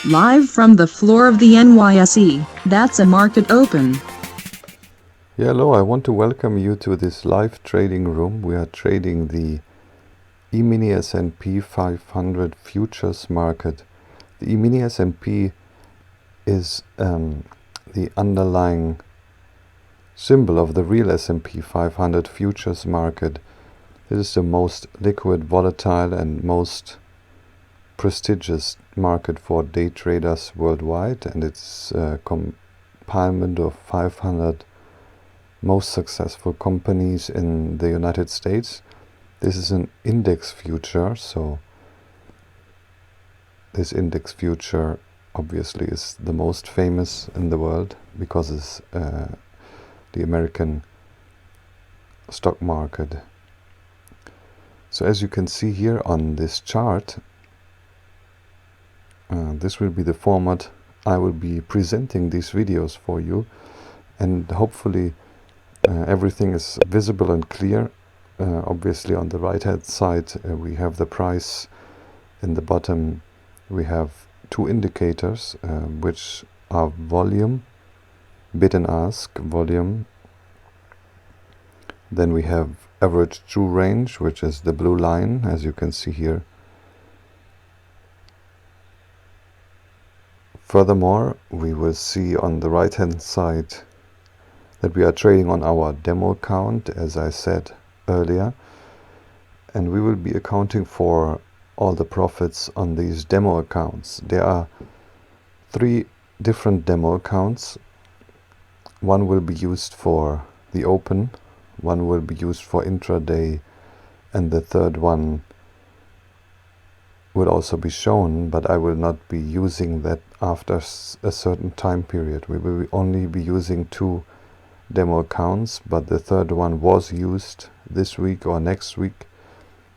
Live from the floor of the NYSE, that's a market open. Yeah, hello, I want to welcome you to this live trading room. We are trading the Emini S&P 500 futures market. The Emini S&P is the underlying symbol of the real S&P 500 futures market. This is the most liquid, volatile and most prestigious market for day traders worldwide, and it's a complement of 500 most successful companies in the United States. This is an index future, so this index future obviously is the most famous in the world because it's the American stock market. So as you can see here on this chart, this will be the format I will be presenting these videos for you, and hopefully everything is visible and clear. Obviously on the right hand side we have the price. In the bottom we have two indicators which are volume, bid and ask volume. Then we have average true range, which is the blue line, as you can see here. Furthermore, we will see on the right hand side that we are trading on our demo account, as I said earlier, and we will be accounting for all the profits on these demo accounts. There are 3 different demo accounts. One will be used for the open, one will be used for intraday, and the third one will also be shown, but I will not be using that after a certain time period. We will only be using 2 demo accounts, but the third one was used this week or next week,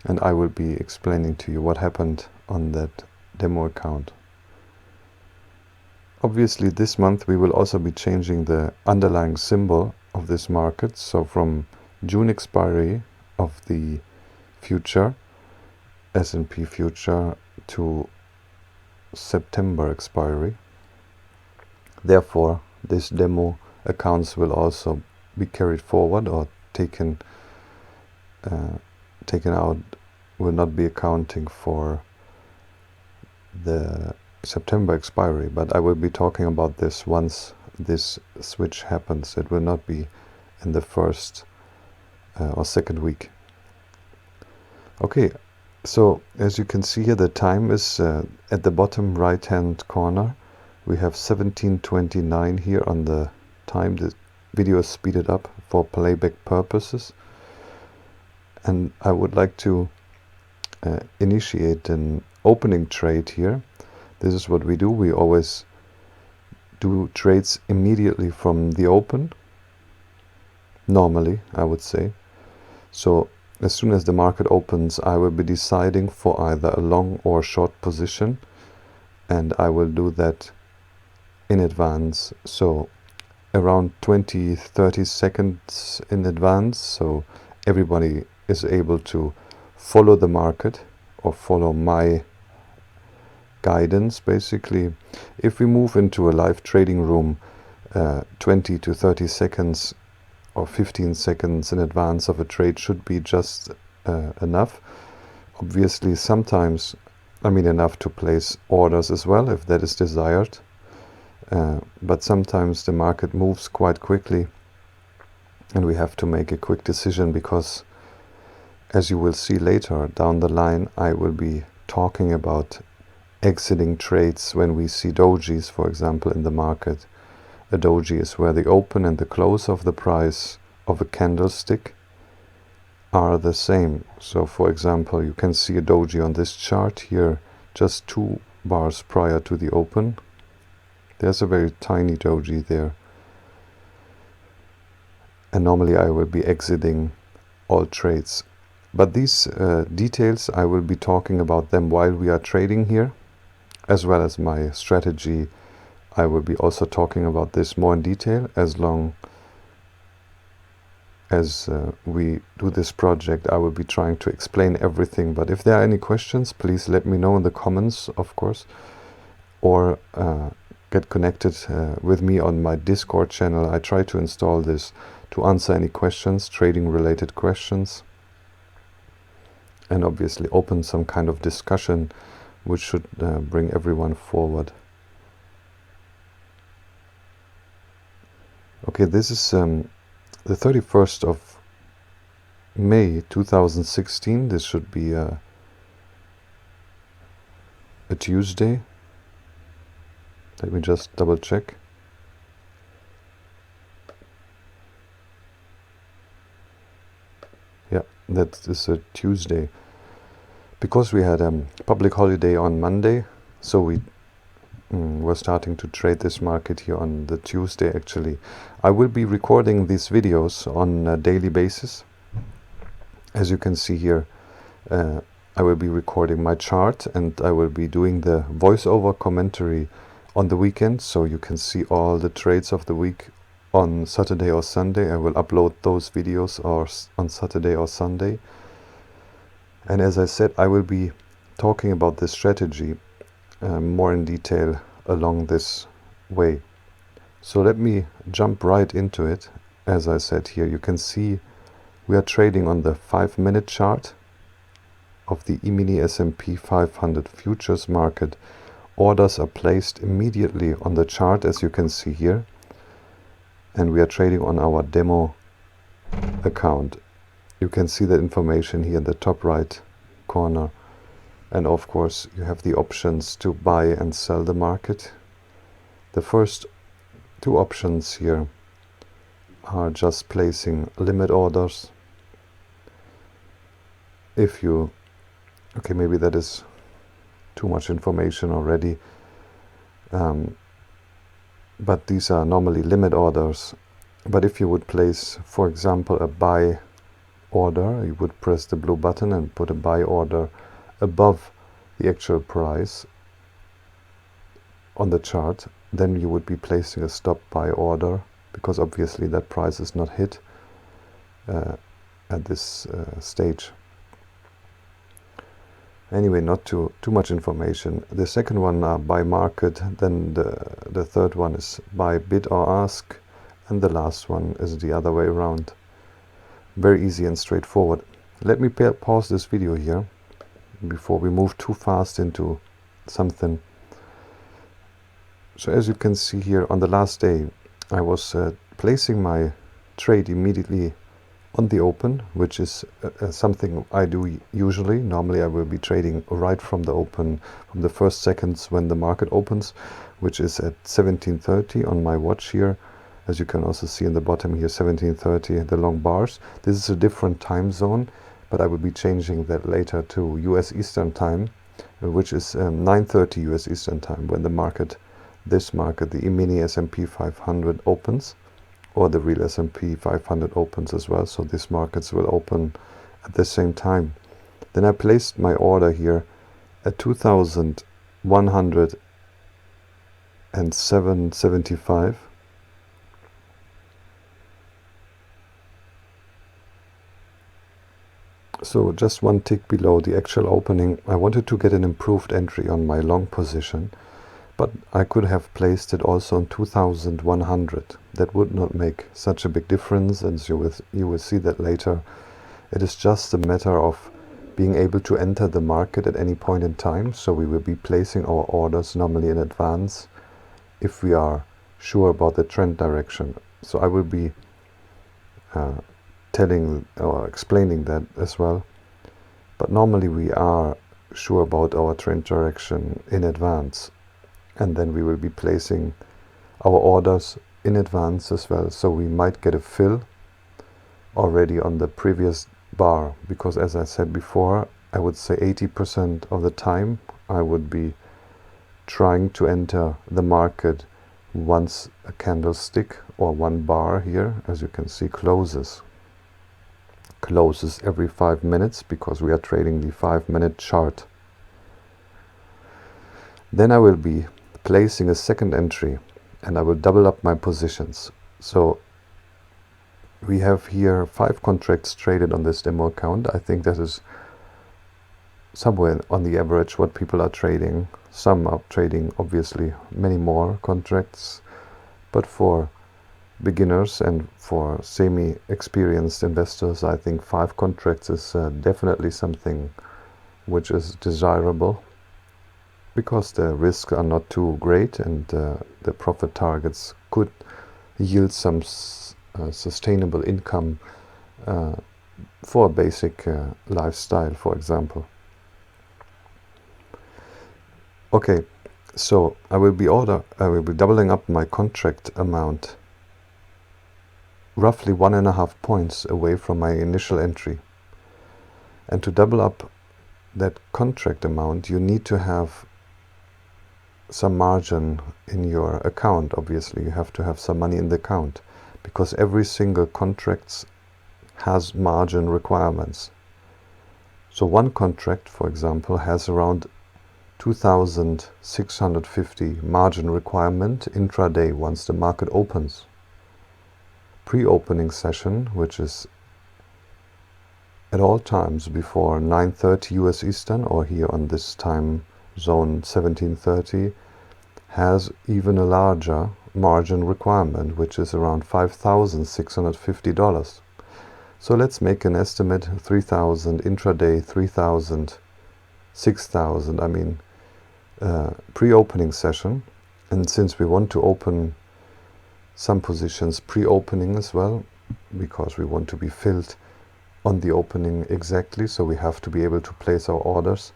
and I will be explaining to you what happened on that demo account. Obviously this month we will also be changing the underlying symbol of this market, so from June expiry of the future S&P future to September expiry. Therefore this demo accounts will also be carried forward or taken out, will not be accounting for the September expiry, but I will be talking about this once this switch happens. It will not be in the first or second week. Okay, so as you can see here, the time is at the bottom right hand corner. We have 17:29 here on the time. The video is speeded up for playback purposes, and I would like to initiate an opening trade here. This is what we do. We always do trades immediately from the open, normally I would say. So as soon as the market opens, I will be deciding for either a long or short position, and I will do that in advance, so around 20-30 seconds in advance, so everybody is able to follow the market or follow my guidance. Basically, if we move into a live trading room 20 to 30 seconds or 15 seconds in advance of a trade should be just enough. Obviously sometimes, enough to place orders as well if that is desired, but sometimes the market moves quite quickly and we have to make a quick decision, because as you will see later down the line, I will be talking about exiting trades when we see dojis, for example, in the market. A doji is where the open and the close of the price of a candlestick are the same. So for example, you can see a doji on this chart here just 2 bars prior to the open. There's a very tiny doji there, and normally I will be exiting all trades. But these details, I will be talking about them while we are trading here, as well as my strategy. I will be also talking about this more in detail as long as we do this project. I will be trying to explain everything, but if there are any questions, please let me know in the comments, of course. or get connected with me on my Discord channel. I try to install this to answer any questions, trading related questions, and obviously open some kind of discussion which should bring everyone forward. Okay, this is the 31st of May 2016. This should be a Tuesday. Let me just double check. Yeah, that is a Tuesday. Because we had a public holiday on Monday, so we were starting to trade this market here on the Tuesday actually. I will be recording these videos on a daily basis. As you can see here, I will be recording my chart and I will be doing the voiceover commentary on the weekend, so you can see all the trades of the week on Saturday or Sunday. I will upload those videos on Saturday or Sunday. And as I said, I will be talking about this strategy more in detail along this way. So let me jump right into it. As I said here, you can see we are trading on the 5-minute chart of the Emini S&P 500 futures market. Orders are placed immediately on the chart, as you can see here, and we are trading on our demo account. You can see that information here in the top right corner, and of course you have the options to buy and sell the market. The first two options here are just placing limit orders. If you, okay, maybe that is too much information already, but these are normally limit orders. But if you would place, for example, a buy order, you would press the blue button and put a buy order above the actual price on the chart, then you would be placing a stop buy order, because obviously that price is not hit at this stage. Anyway, not too much information. The second one are buy market, then the third one is buy bid or ask, and the last one is the other way around. Very easy and straightforward. Let me pause this video here before we move too fast into something. So as you can see here, on the last day I was placing my trade immediately on the open, which is something I do usually. Normally I will be trading right from the open, from the first seconds when the market opens, which is at 17:30 on my watch here. As you can also see in the bottom here, 17:30, the long bars. This is a different time zone, but I will be changing that later to US Eastern Time, which is 9:30 US Eastern Time, when the market, this market, the Emini S&P 500 opens, or the real S&P 500 opens as well. So these markets will open at the same time. Then I placed my order here at 2,107.75. So just one tick below the actual opening. I wanted to get an improved entry on my long position, but I could have placed it also on 2,100. That would not make such a big difference, and you will see that later. It is just a matter of being able to enter the market at any point in time. So we will be placing our orders normally in advance if we are sure about the trend direction. So I will be telling or explaining that as well. But normally we are sure about our trend direction in advance, and then we will be placing our orders in advance as well. So we might get a fill already on the previous bar, because as I said before, I would say 80% of the time I would be trying to enter the market once a candlestick or one bar here, as you can see, closes every 5 minutes, because we are trading the 5-minute chart. Then I will be placing a second entry and I will double up my positions. So we have here 5 contracts traded on this demo account. I think that is somewhere on the average what people are trading. Some are trading obviously many more contracts, but for beginners and for semi-experienced investors, I think 5 contracts is definitely something which is desirable, because the risks are not too great and the profit targets could yield some sustainable income for a basic lifestyle, for example. Okay, so I will be doubling up my contract amount roughly 1.5 points away from my initial entry. And to double up that contract amount, you need to have some margin in your account. Obviously, you have to have some money in the account, because every single contract has margin requirements. So one contract, for example, has around 2,650 margin requirement intraday once the market opens. Pre-opening session, which is at all times before 9:30 US Eastern, or here on this time zone 17:30, has even a larger margin requirement, which is around $5,650. So let's make an estimate: 3,000 intraday, 3,000, 6,000, I mean pre-opening session. And since we want to open some positions pre-opening as well, because we want to be filled on the opening exactly, so we have to be able to place our orders.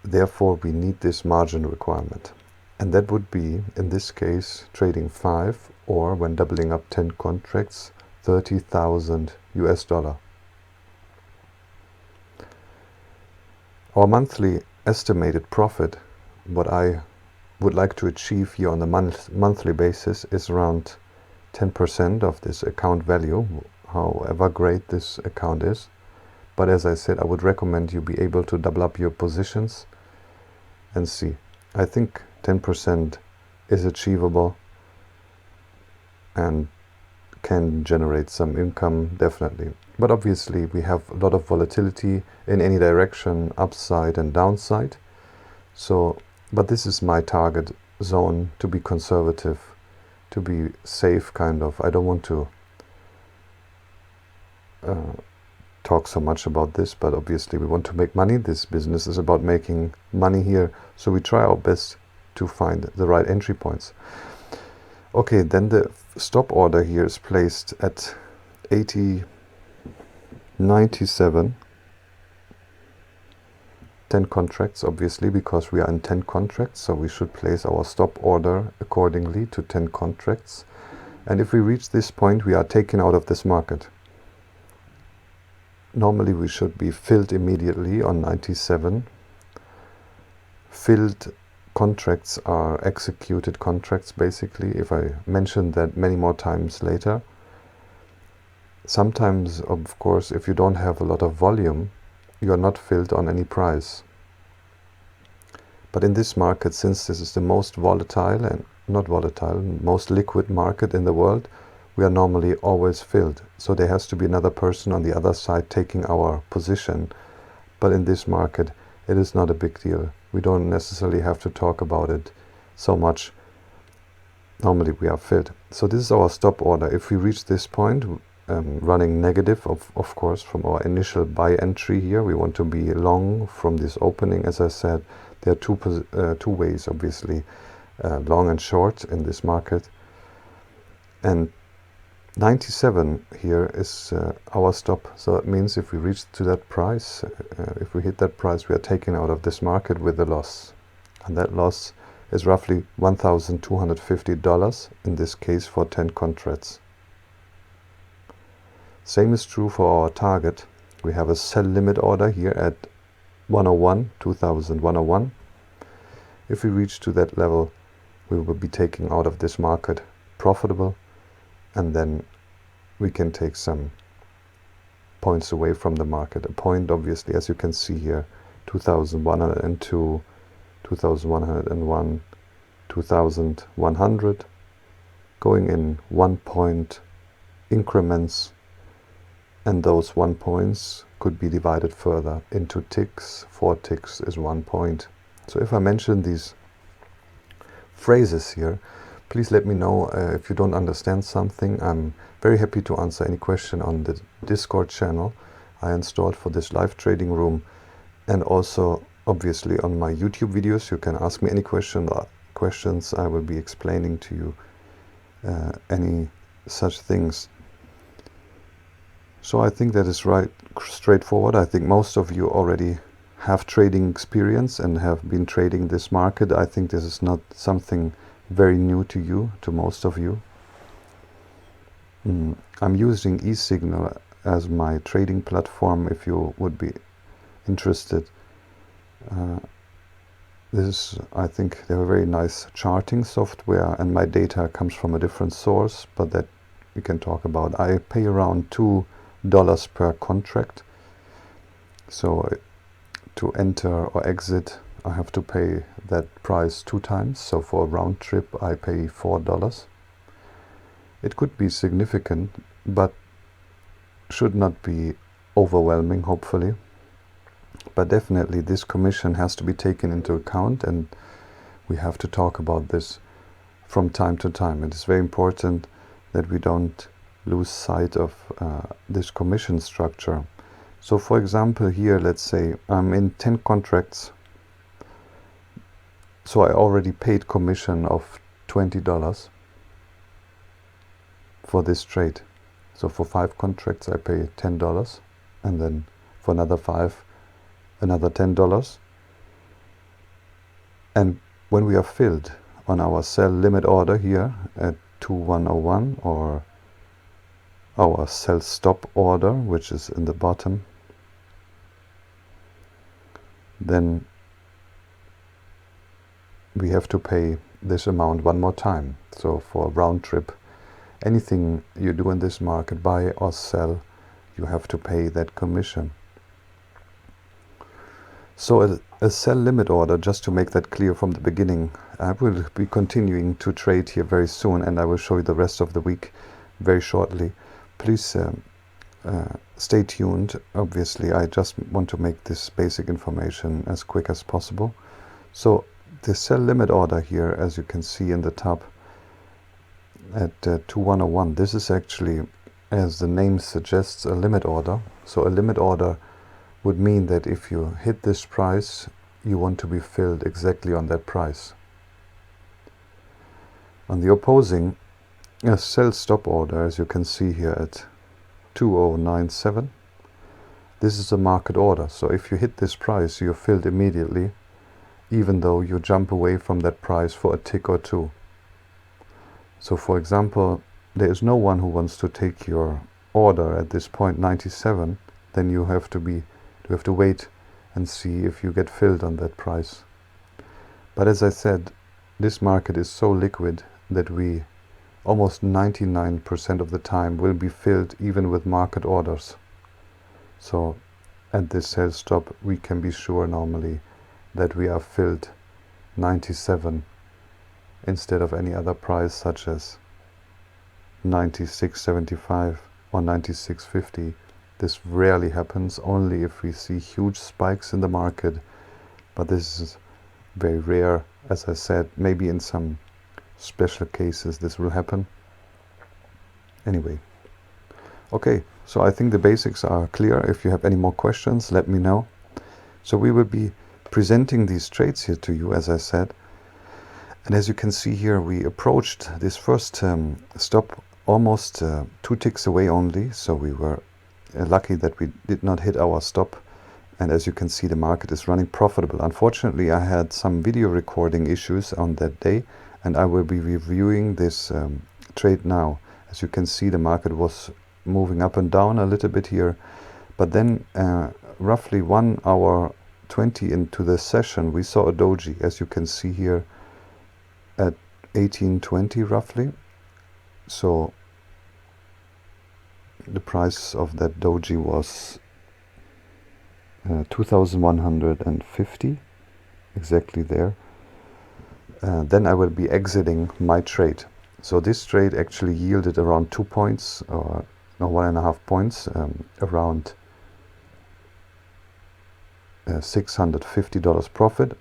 Therefore, we need this margin requirement. And that would be, in this case, trading 5, or when doubling up 10 contracts, 30,000 US dollar. Our monthly estimated profit, what I would like to achieve here on a monthly basis, is around 10% of this account value, however great this account is. But as I said, I would recommend you be able to double up your positions and see. I think 10% is achievable and can generate some income, definitely. But obviously we have a lot of volatility in any direction, upside and downside. So, but this is my target zone, to be conservative, to be safe, kind of. I don't want to talk so much about this, but obviously we want to make money. This business is about making money here, so we try our best to find the right entry points. Okay, then the stop order here is placed at 80.97. 10 contracts, obviously, because we are in 10 contracts, so we should place our stop order accordingly to 10 contracts. And if we reach this point, we are taken out of this market. Normally we should be filled immediately on 97. Filled contracts are executed contracts, basically, if I mention that many more times later. Sometimes, of course, if you don't have a lot of volume, you are not filled on any price. But in this market, since this is the most volatile, and not volatile, most liquid market in the world, we are normally always filled. So there has to be another person on the other side taking our position. But in this market, it is not a big deal. We don't necessarily have to talk about it so much. Normally we are filled. So this is our stop order. If we reach this point, running negative, of course, from our initial buy entry here, we want to be long from this opening. As I said, there are two ways, obviously, long and short in this market. And 97 here is our stop. So that means if we reach to that price, if we hit that price, we are taken out of this market with a loss. And that loss is roughly $1,250 in this case for 10 contracts. Same is true for our target. We have a sell limit order here at 101, 2101. If we reach to that level, we will be taking out of this market profitable, and then we can take some points away from the market. A point, obviously, as you can see here, 2102, 2101, 2100, going in 1 point increments and those 1 points could be divided further into ticks. 4 ticks is 1 point. So if I mention these phrases here, please let me know if you don't understand something. I'm very happy to answer any question on the Discord channel I installed for this live trading room, and also obviously on my YouTube videos. You can ask me any questions. I will be explaining to you any such things. So I think that is right, straightforward. I think most of you already have trading experience and have been trading this market. I think this is not something very new to you, to most of you. I'm using eSignal as my trading platform if you would be interested. I think they have a very nice charting software, and my data comes from a different source, but that we can talk about. I pay around $2 per contract. So to enter or exit, I have to pay that price 2 times. So for a round trip, I pay $4. It could be significant, but should not be overwhelming, hopefully. But definitely this commission has to be taken into account, and we have to talk about this from time to time. It is very important that we don't lose sight of this commission structure. So for example, here, let's say I'm in 10 contracts. So I already paid commission of $20 for this trade. So for 5 contracts I pay $10, and then for another 5, another $10. And when we are filled on our sell limit order here at 2101, or our sell stop order, which is in the bottom, then we have to pay this amount one more time. So for a round trip, anything you do in this market, buy or sell, you have to pay that commission. So a sell limit order, just to make that clear from the beginning, I will be continuing to trade here very soon, and I will show you the rest of the week very shortly. Please stay tuned. Obviously, I just want to make this basic information as quick as possible. So the sell limit order here, as you can see in the top at 2101, this is actually, as the name suggests, a limit order. So a limit order would mean that if you hit this price, you want to be filled exactly on that price. On the opposing, a sell stop order, as you can see here at 2097, this is a market order. So if you hit this price, you're filled immediately, even though you jump away from that price for a tick or two. So for example, there is no one who wants to take your order at this point 97, then you have to wait and see if you get filled on that price. But as I said, this market is so liquid that we almost 99% of the time will be filled even with market orders. So at this sell stop, we can be sure normally that we are filled 97 instead of any other price, such as 96.75 or 96.50. This rarely happens, only if we see huge spikes in the market, but this is very rare. As I said, maybe in some special cases this will happen. Anyway, okay, so I think the basics are clear. If you have any more questions, let me know. So we will be presenting these trades here to you, as I said, and as you can see here, we approached this first stop almost 2 ticks away only, so we were lucky that we did not hit our stop. And as you can see, the market is running profitable. Unfortunately, I had some video recording issues on that day, and I will be reviewing this trade now. As you can see, the market was moving up and down a little bit here, but then roughly 1 hour 20 into the session, we saw a doji, as you can see here, at 1820 roughly. So the price of that doji was 2150, exactly there. Then I will be exiting my trade. So this trade actually yielded around 2 points, or no, 1.5 points, around $650 profit.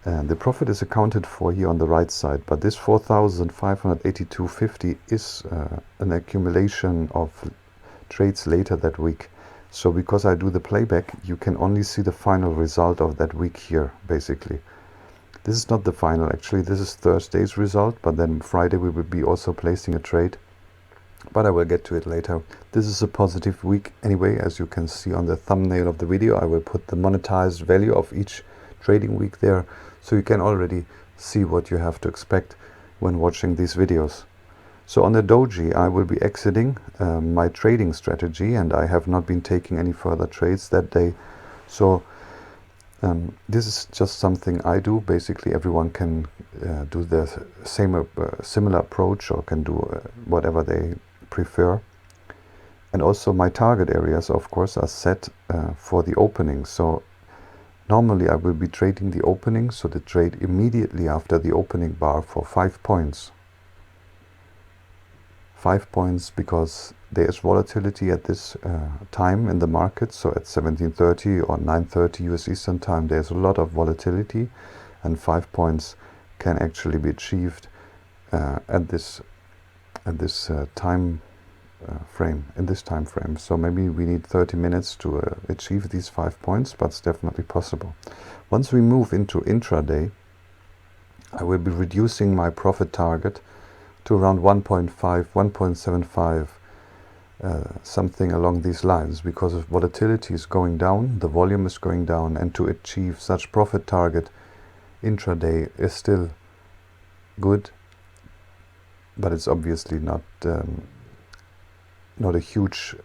And the profit is accounted for here on the right side, but this 4,582.50 is an accumulation of trades later that week. So because I do the playback, you can only see the final result of that week here, basically. This is not the final, actually. This is Thursday's result, but then Friday we will be also placing a trade. But I will get to it later. This is a positive week anyway, as you can see on the thumbnail of the video. I will put the monetized value of each trading week there, so you can already see what you have to expect when watching these videos. So on the doji, I will be exiting my trading strategy, and I have not been taking any further trades that day. So this is just something I do. Basically, everyone can do the same similar approach, or can do whatever they prefer. And also my target areas, of course, are set for the opening. So normally I will be trading the opening, so the trade immediately after the opening bar for 5 points. 5 points because there is volatility at this time in the market. So at 17:30 or 9:30 US Eastern Time, there's a lot of volatility, and 5 points can actually be achieved at this time frame, in this time frame. So maybe we need 30 minutes to achieve these 5 points, but it's definitely possible. Once we move into intraday, I will be reducing my profit target to around 1.5, 1.75, something along these lines, because if volatility is going down, the volume is going down, and to achieve such profit target intraday is still good, but it's obviously not a huge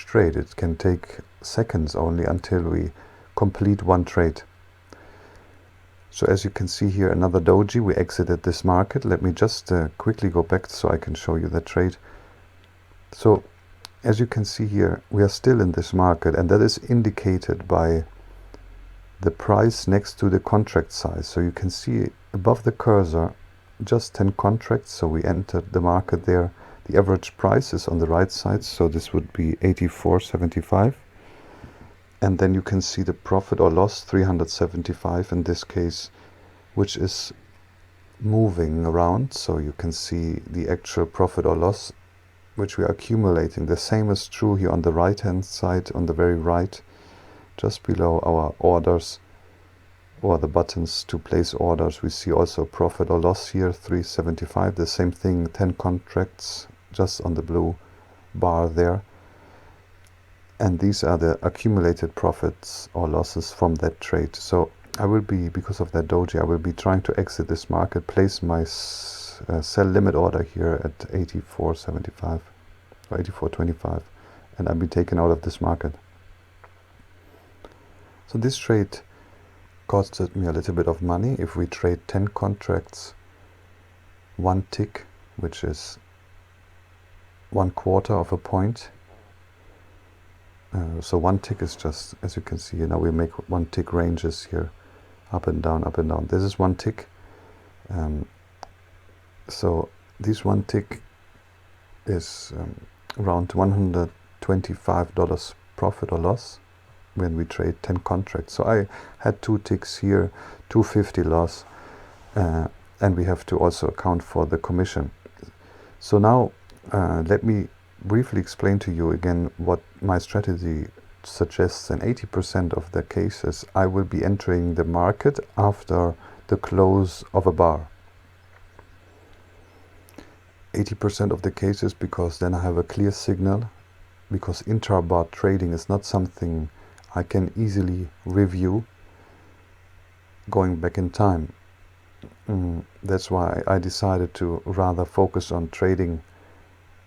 trade. It can take seconds only until we complete one trade. So as you can see here, another doji, we exited this market. Let me just quickly go back so I can show you the trade. So as you can see here, we are still in this market, and that is indicated by the price next to the contract size. So you can see above the cursor just 10 contracts, so we entered the market there. The average price is on the right side, so this would be 84.75. And then you can see the profit or loss, 375 in this case, which is moving around. So you can see the actual profit or loss, which we are accumulating. The same is true here on the right hand side, on the very right, just below our orders or the buttons to place orders. We see also profit or loss here, 375. The same thing, 10 contracts just on the blue bar there. And these are the accumulated profits or losses from that trade. So I will be, because of that doji, I will be trying to exit this market, place my sell limit order here at 84.75 or 84.25, and I'll be taken out of this market. So this trade costed me a little bit of money. If we trade 10 contracts, 1 tick, which is 1/4 of a point. So 1 tick is just, as you can see here, now we make 1 tick ranges here, up and down, up and down. This is 1 tick. So this 1 tick is around $125 profit or loss when we trade 10 contracts. So I had 2 ticks here, 250 loss, and we have to also account for the commission. So now let me briefly explain to you again what my strategy suggests. In 80% of the cases, I will be entering the market after the close of a bar. 80% of the cases, because then I have a clear signal, because intra-bar trading is not something I can easily review going back in time. That's why I decided to rather focus on trading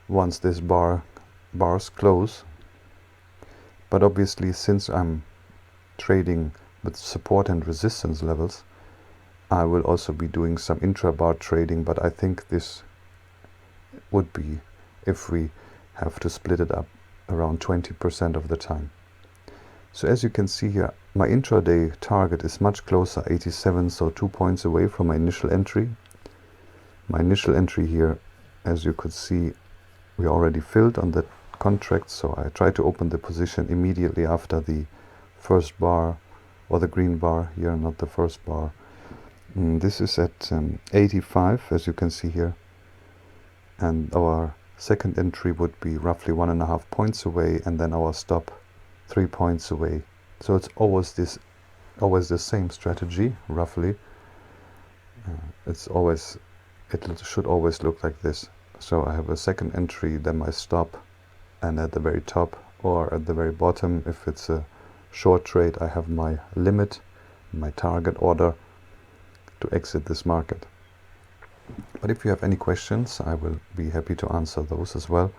once this bars close. But obviously, since I'm trading with support and resistance levels, I will also be doing some intra-bar trading, but I think this would be, if we have to split it up, around 20% of the time. So as you can see here, my intraday target is much closer, 87, so 2 points away from my initial entry. My initial entry here, as you could see, we already filled on the contract, so I try to open the position immediately after the first bar, or the green bar here, not the first bar. This is at 85, as you can see here, and our second entry would be roughly 1.5 points away, and then our stop 3 points away. So it's always the same strategy, roughly. It should always look like this. So I have a second entry, then my stop, and at the very top or at the very bottom, if it's a short trade, I have my limit, my target order to exit this market. But if you have any questions, I will be happy to answer those as well.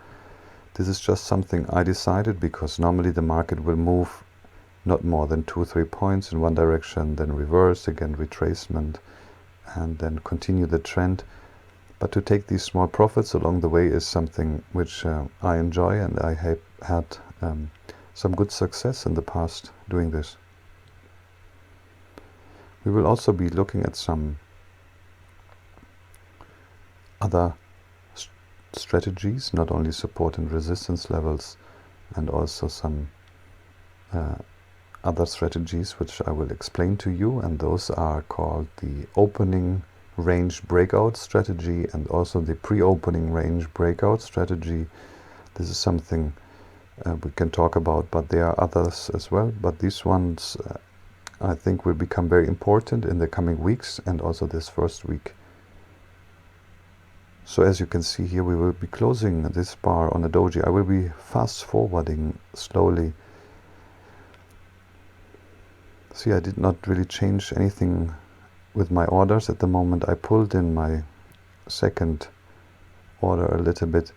This is just something I decided because normally the market will move not more than 2-3 points in one direction, then reverse, again retracement, and then continue the trend. But to take these small profits along the way is something which I enjoy, and I have had some good success in the past doing this. We will also be looking at some other strategies, not only support and resistance levels, and also some other strategies which I will explain to you, and those are called the opening range breakout strategy and also the pre-opening range breakout strategy. This is something we can talk about, but there are others as well, but these ones I think will become very important in the coming weeks and also this first week. So as you can see here, we will be closing this bar on a doji. I will be fast forwarding slowly. See, I did not really change anything with my orders at the moment. I pulled in my second order a little bit,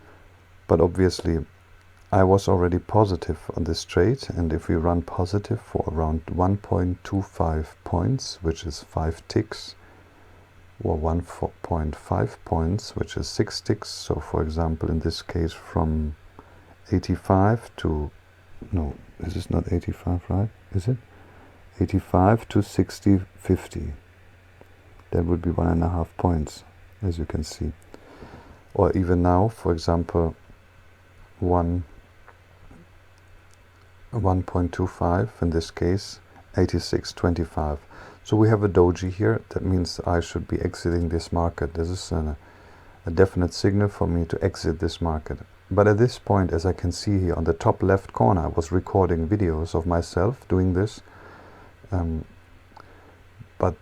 but obviously I was already positive on this trade, and if we run positive for around 1.25 points, which is 5 ticks, or 1.5 points, which is 6 ticks, so for example in this case from 85 to, no, this is not 85, right? Is it? 85 to 60.50. That would be 1.5 points, as you can see. Or even now, for example, 1.25, in this case, 86.25. So we have a doji here. That means I should be exiting this market. This is a definite signal for me to exit this market. But at this point, as I can see here on the top left corner, I was recording videos of myself doing this. But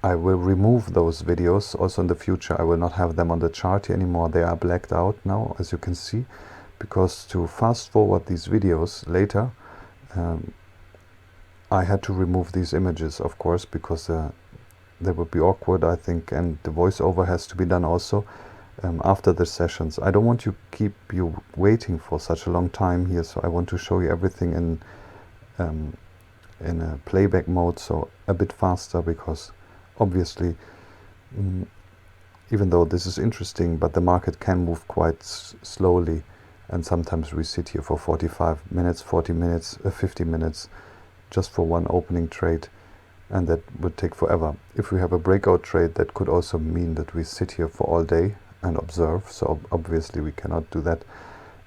I will remove those videos also in the future. I will not have them on the chart here anymore. They are blacked out now, as you can see, because to fast forward these videos later, I had to remove these images, of course, because they would be awkward, I think, and the voiceover has to be done also after the sessions. I don't want to keep you waiting for such a long time here, so I want to show you everything in a playback mode, so a bit faster, because obviously, even though this is interesting, but the market can move quite slowly, and sometimes we sit here for 45 minutes, 40 minutes, 50 minutes, just for one opening trade, and that would take forever. If we have a breakout trade, that could also mean that we sit here for all day and observe, so obviously we cannot do that.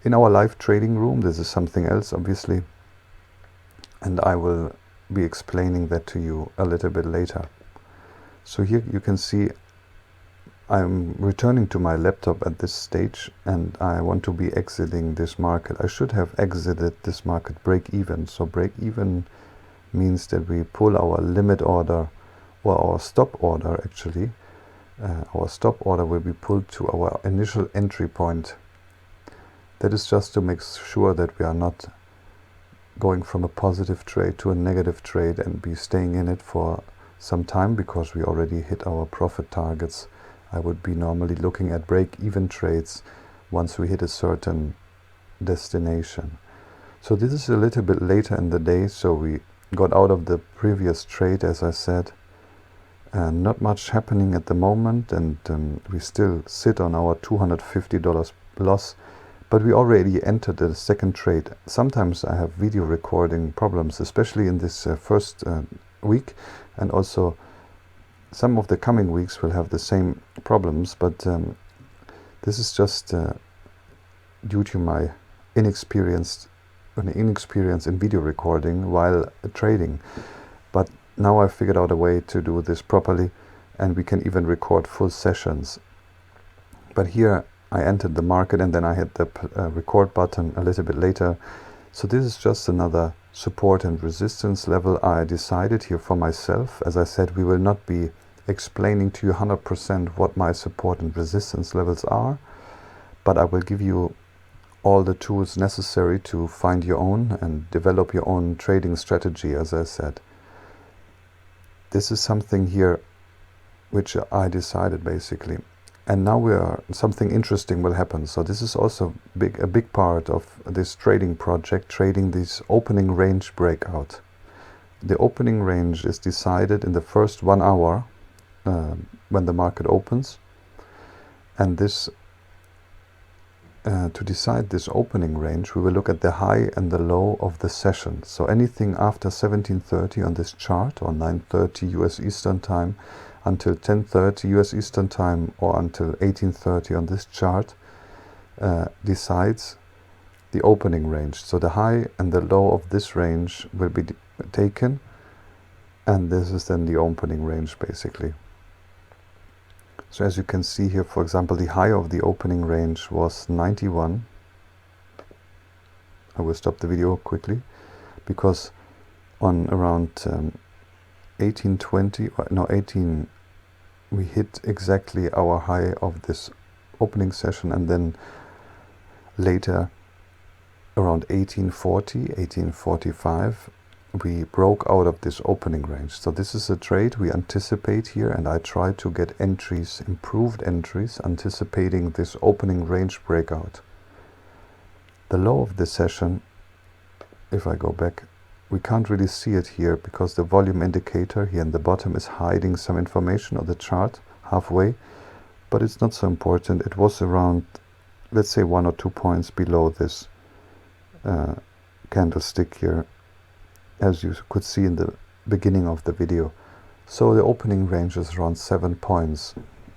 In our live trading room, this is something else, obviously, and I will be explaining that to you a little bit later. So here you can see I'm returning to my laptop at this stage, and I want to be exiting this market. I should have exited this market break even. So break even means that we pull our limit order, or our stop order actually. Our stop order will be pulled to our initial entry point. That is just to make sure that we are not going from a positive trade to a negative trade and be staying in it for some time, because we already hit our profit targets. I would be normally looking at break-even trades once we hit a certain destination. So this is a little bit later in the day, so we got out of the previous trade, as I said, and not much happening at the moment, and we still sit on our $250 loss, but we already entered the second trade. Sometimes I have video recording problems, especially in this first week, and also some of the coming weeks will have the same problems, but this is just due to my inexperience in video recording while trading. But now I figured out a way to do this properly, and we can even record full sessions. But here I entered the market and then I hit the record button a little bit later. So this is just another support and resistance level I decided here for myself. As I said, we will not be explaining to you 100% what my support and resistance levels are, but I will give you all the tools necessary to find your own and develop your own trading strategy, as I said. This is something here which I decided basically. And now something interesting will happen. So this is also a big part of this trading project, trading this opening range breakout. The opening range is decided in the first 1 hour when the market opens. And this to decide this opening range, we will look at the high and the low of the session. So anything after 17:30 on this chart, or 9:30 US Eastern Time, until 10:30 US Eastern Time, or until 18:30 on this chart, decides the opening range. So the high and the low of this range will be taken, and this is then the opening range basically. So as you can see here, for example, the high of the opening range was 91. I will stop the video quickly, because on around 18, we hit exactly our high of this opening session, and then later around 1845 we broke out of this opening range. So this is a trade we anticipate here, and I try to get entries, improved entries, anticipating this opening range breakout. The low of the session, if I go back, we can't really see it here because the volume indicator here in the bottom is hiding some information on the chart halfway, but it's not so important. It was around, let's say, 1 or 2 points below this candlestick here, as you could see in the beginning of the video. So the opening range is around 7 points,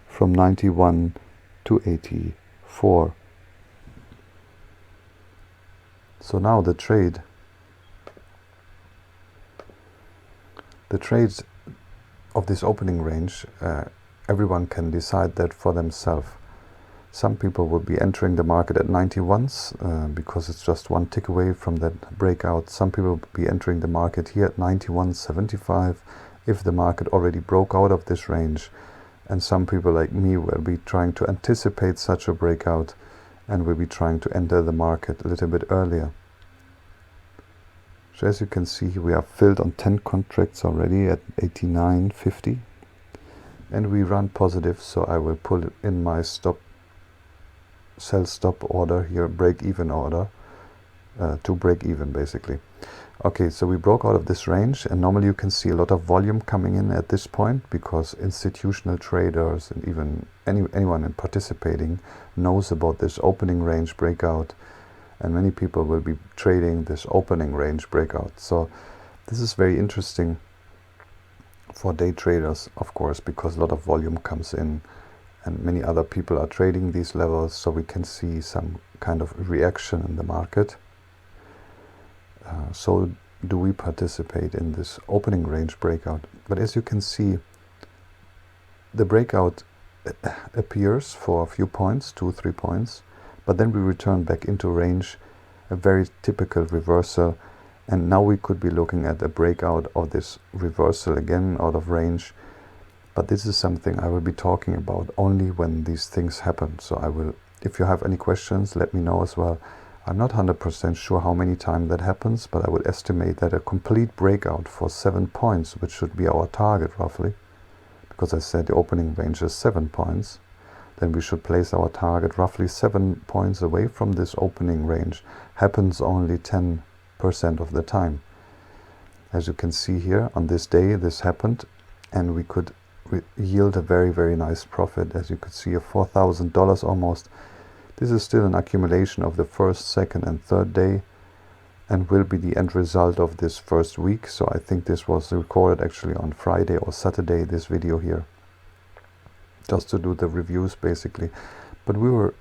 from 91 to 84. So now the trades of this opening range, everyone can decide that for themselves. Some people will be entering the market at 91s because it's just one tick away from that breakout. Some people will be entering the market here at 91.75 if the market already broke out of this range. And some people like me will be trying to anticipate such a breakout and will be trying to enter the market a little bit earlier. So as you can see, we are filled on 10 contracts already at 89.50, and we run positive, so I will pull in my sell stop order here, break even order, to break even basically. Okay, so we broke out of this range, and normally you can see a lot of volume coming in at this point because institutional traders and even anyone in participating knows about this opening range breakout, and many people will be trading this opening range breakout. So this is very interesting for day traders, of course, because a lot of volume comes in and many other people are trading these levels, so we can see some kind of reaction in the market. So do we participate in this opening range breakout. But as you can see, the breakout appears for a few points, 2-3 points, but then we return back into range, a very typical reversal, and now we could be looking at a breakout of this reversal again out of range. But this is something I will be talking about only when these things happen. So I will, if you have any questions, let me know as well. I'm not 100% sure how many times that happens, but I would estimate that a complete breakout for 7 points, which should be our target roughly, because I said the opening range is 7 points, then we should place our target roughly 7 points away from this opening range. Happens only 10% of the time. As you can see here, on this day this happened, and we could yield a very, very nice profit. As you could see, of $4,000 almost. This is still an accumulation of the first, second and third day, and will be the end result of this first week. So I think this was recorded actually on Friday or Saturday, this video here, just to do the reviews basically. But we were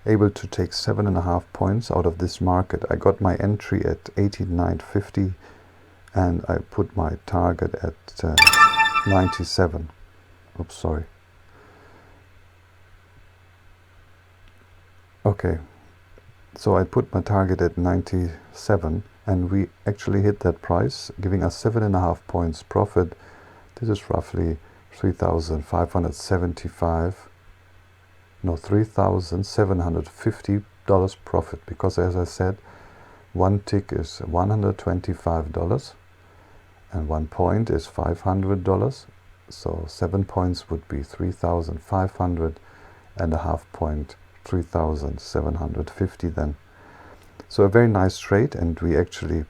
able to take 7.5 points out of this market. I got my entry at 89.50 and I put my target at 97. Oops, sorry. Okay, so I put my target at 97 and we actually hit that price, giving us 7.5 points profit. This is roughly $3,750 profit, because as I said, one tick is $125 and 1 point is $500. So 7 points would be 3,500 and a half point 3,750 then. So a very nice trade, and we actually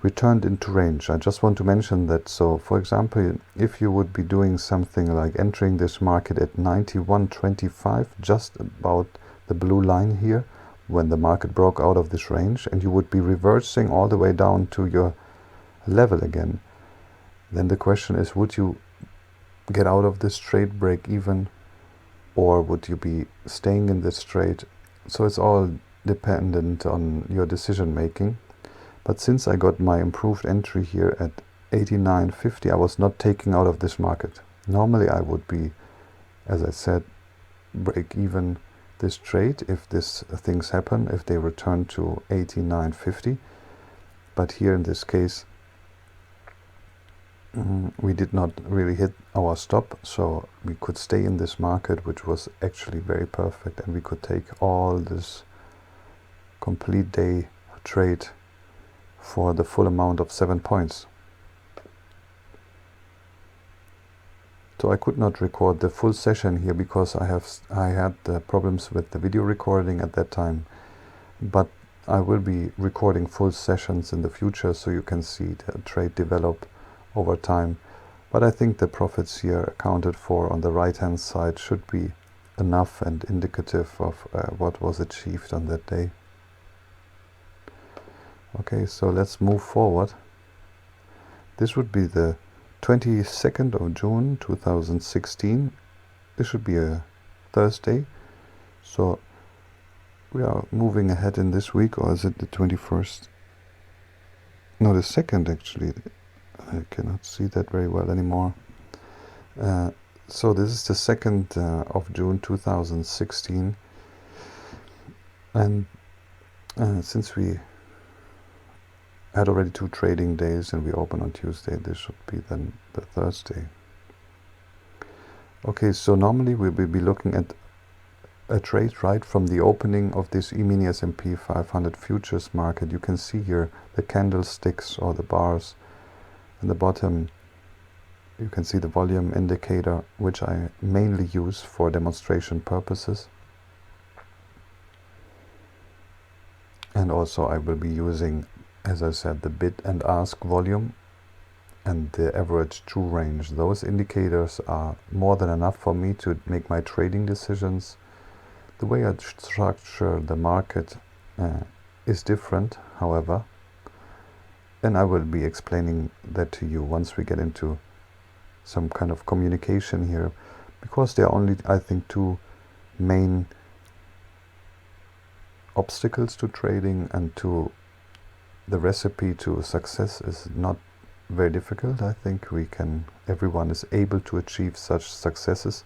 returned into range. I just want to mention that, so for example, if you would be doing something like entering this market at 91.25, just about the blue line here, when the market broke out of this range, and you would be reversing all the way down to your level again, then the question is, would you get out of this trade, break even, or would you be staying in this trade? So it's all dependent on your decision making. But since I got my improved entry here at 89.50, I was not taking out of this market. Normally I would be, as I said, break even this trade if these things happen, if they return to 89.50. But here in this case, we did not really hit our stop, so we could stay in this market, which was actually very perfect, and we could take all this complete day trade for the full amount of 7 points. So I could not record the full session here because I had the problems with the video recording at that time, but I will be recording full sessions in the future so you can see the trade develop over time. But I think the profits here accounted for on the right hand side should be enough and indicative of what was achieved on that day. Okay, so let's move forward. This would be the 22nd of June 2016. This should be a Thursday. So we are moving ahead in this week, or is it the 21st? No, the 2nd actually. I cannot see that very well anymore. So this is the 2nd of June 2016. And since we had already 2 trading days and we open on Tuesday, this should be then the Thursday. Okay, so normally we will be looking at a trade right from the opening of this Emini S&P 500 futures market. You can see here the candlesticks or the bars. In the bottom you can see the volume indicator, which I mainly use for demonstration purposes. And also I will be using, as I said, the bid and ask volume and the average true range. Those indicators are more than enough for me to make my trading decisions. The way I structure the market is different, however, and I will be explaining that to you once we get into some kind of communication here, because there are only, I think, 2 main obstacles to trading, and to the recipe to success is not very difficult. I think everyone is able to achieve such successes.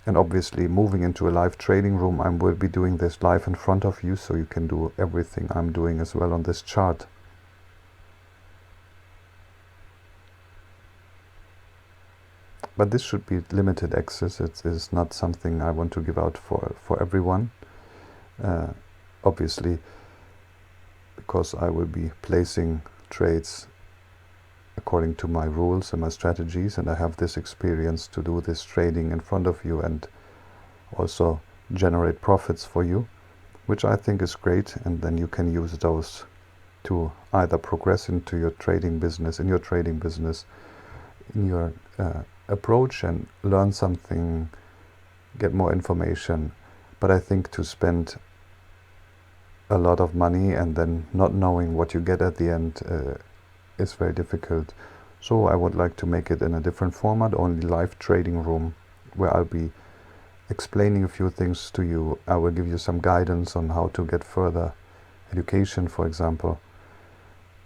And obviously moving into a live trading room, I will be doing this live in front of you, so you can do everything I'm doing as well on this chart. But this should be limited access. It is not something I want to give out for everyone. Obviously, because I will be placing trades according to my rules and my strategies, and I have this experience to do this trading in front of you and also generate profits for you, which I think is great, and then you can use those to either progress into your trading business, in your approach, and learn something, get more information. But I think to spend a lot of money and then not knowing what you get at the end is very difficult. So I would like to make it in a different format, only live trading room, where I'll be explaining a few things to you. I will give you some guidance on how to get further education, for example.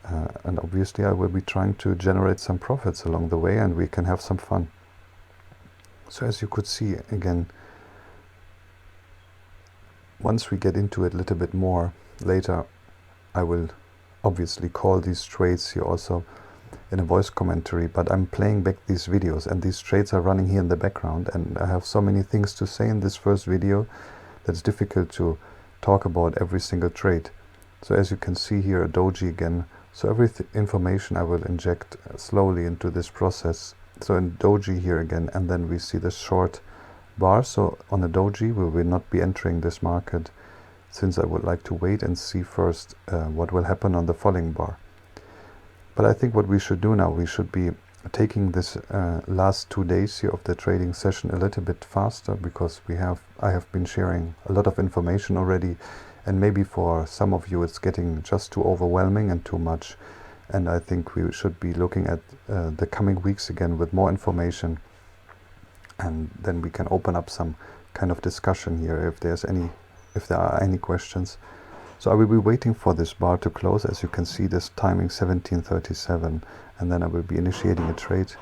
And obviously I will be trying to generate some profits along the way, and we can have some fun. So as you could see, again, once we get into it a little bit more later, I will obviously call these trades here also in a voice commentary, but I'm playing back these videos and these trades are running here in the background, and I have so many things to say in this first video that it's difficult to talk about every single trade. So as you can see here, a doji again, so every information I will inject slowly into this process. So in doji here again, and then we see the short bar. So on a doji we will not be entering this market, since I would like to wait and see first what will happen on the falling bar. But I think what we should do now, we should be taking this last 2 days here of the trading session a little bit faster, because I have been sharing a lot of information already, and maybe for some of you it's getting just too overwhelming and too much. And I think we should be looking at the coming weeks again with more information, and then we can open up some kind of discussion here if there are any questions. So I will be waiting for this bar to close. As you can see, this timing 17:37, and then I will be initiating a trade.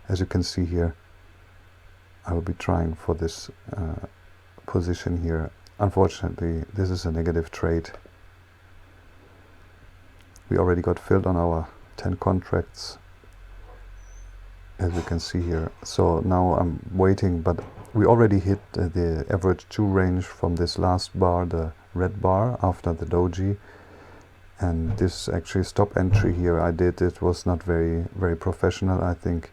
As you can see here, I will be trying for this position here. Unfortunately, this is a negative trade. We already got filled on our 10 contracts, as you can see here. So now I'm waiting, but we already hit the average 2 range from this last bar, the red bar after the doji. And this actually stop entry here I did, it was not very professional, I think.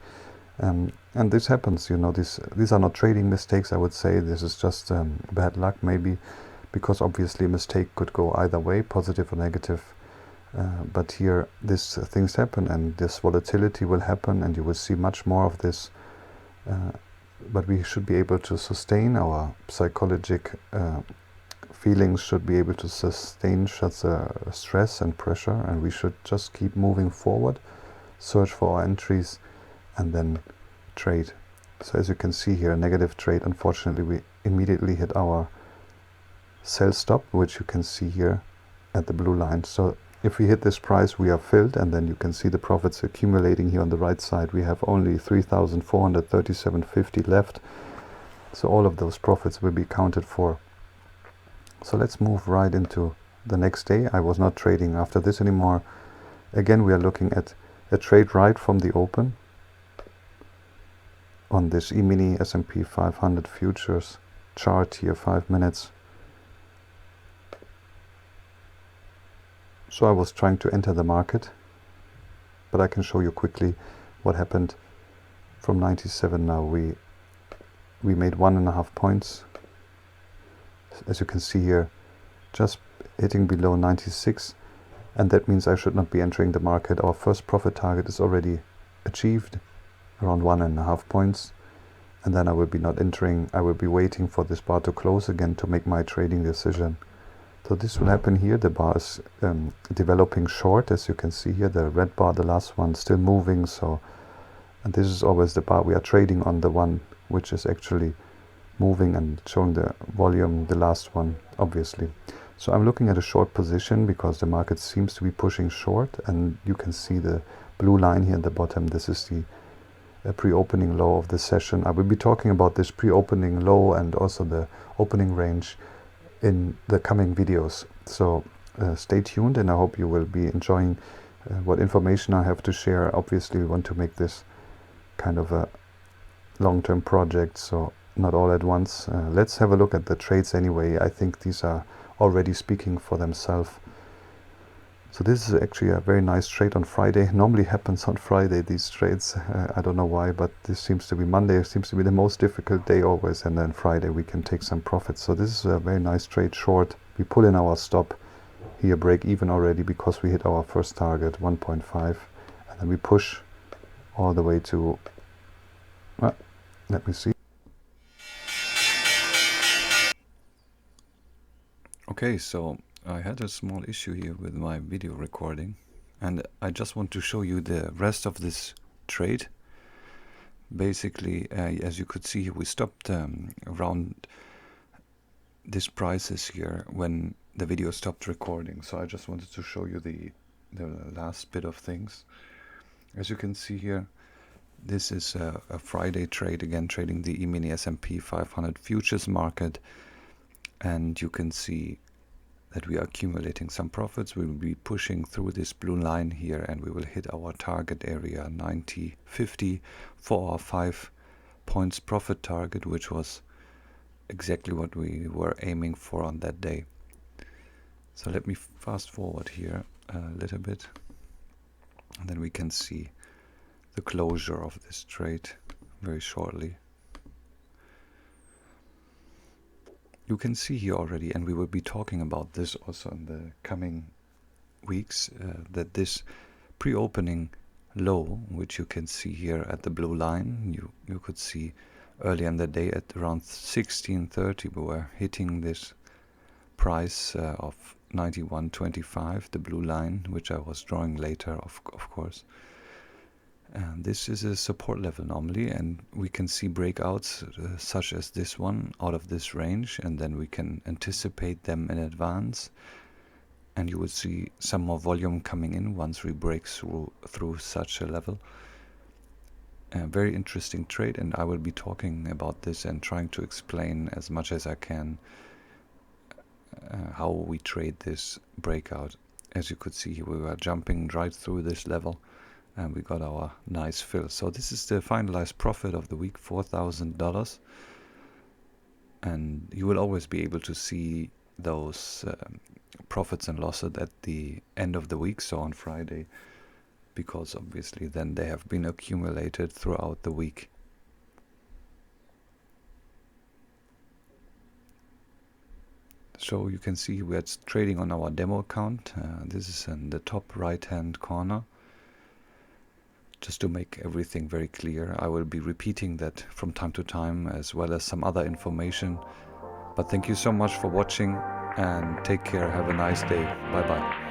And this happens, you know, these are not trading mistakes, I would say. This is just bad luck, maybe, because obviously a mistake could go either way, positive or negative. But here these things happen, and this volatility will happen, and you will see much more of this. But we should be able to sustain our psychologic feelings, should be able to sustain such a stress and pressure, and we should just keep moving forward, search for our entries, and then trade. So as you can see here, a negative trade. Unfortunately, we immediately hit our sell stop, which you can see here at the blue line. So if we hit this price, we are filled, and then you can see the profits accumulating here on the right side. We have only 3,437.50 left. So all of those profits will be accounted for. So let's move right into the next day. I was not trading after this anymore. Again, we are looking at a trade right from the open on this Emini S&P 500 futures chart here, 5 minutes. So I was trying to enter the market, but I can show you quickly what happened. From 97 now we made 1.5 points. As you can see here, just hitting below 96, and that means I should not be entering the market. Our first profit target is already achieved, around 1.5 points, and then I will be not entering. I will be waiting for this bar to close again to make my trading decision. So this will happen here. The bar is developing short, as you can see here, the red bar, the last one, still moving. So, and this is always the bar we are trading on, the one which is actually moving and showing the volume, the last one, obviously. So I'm looking at a short position because the market seems to be pushing short, and you can see the blue line here at the bottom. This is the pre-opening low of the session. I will be talking about this pre-opening low and also the opening range in the coming videos. So stay tuned, and I hope you will be enjoying what information I have to share. Obviously we want to make this kind of a long-term project, so not all at once. Let's have a look at the trades anyway. I think these are already speaking for themselves. So this is actually a very nice trade on Friday. Normally happens on Friday, these trades. I don't know why, but this seems to be Monday. It seems to be the most difficult day always, and then Friday we can take some profits. So this is a very nice trade short. We pull in our stop here, break even already, because we hit our first target, 1.5, and then we push all the way to, let me see. Okay, so I had a small issue here with my video recording, and I just want to show you the rest of this trade basically, as you could see, we stopped around this prices here when the video stopped recording. So I just wanted to show you the last bit of things. As you can see here, this is a Friday trade, again trading the Emini S&P 500 futures market, and you can see that we are accumulating some profits. We will be pushing through this blue line here, and we will hit our target area 90.50 for our 5 points profit target, which was exactly what we were aiming for on that day. So let me fast forward here a little bit, and then we can see the closure of this trade very shortly. You can see here already, and we will be talking about this also in the coming weeks, that this pre-opening low, which you can see here at the blue line, you could see early in the day at around 16:30 we were hitting this price of 91.25, the blue line, which I was drawing later, of course. And this is a support level normally, and we can see breakouts such as this one out of this range, and then we can anticipate them in advance, and you will see some more volume coming in once we break through such a level. A very interesting trade, and I will be talking about this and trying to explain as much as I can how we trade this breakout. As you could see, we were jumping right through this level, and we got our nice fill. So this is the finalized profit of the week, $4,000. And you will always be able to see those profits and losses at the end of the week, so on Friday, because obviously then they have been accumulated throughout the week. So you can see we're trading on our demo account. This is in the top right hand corner. Just to make everything very clear, I will be repeating that from time to time, as well as some other information. But thank you so much for watching, and take care. Have a nice day. Bye bye.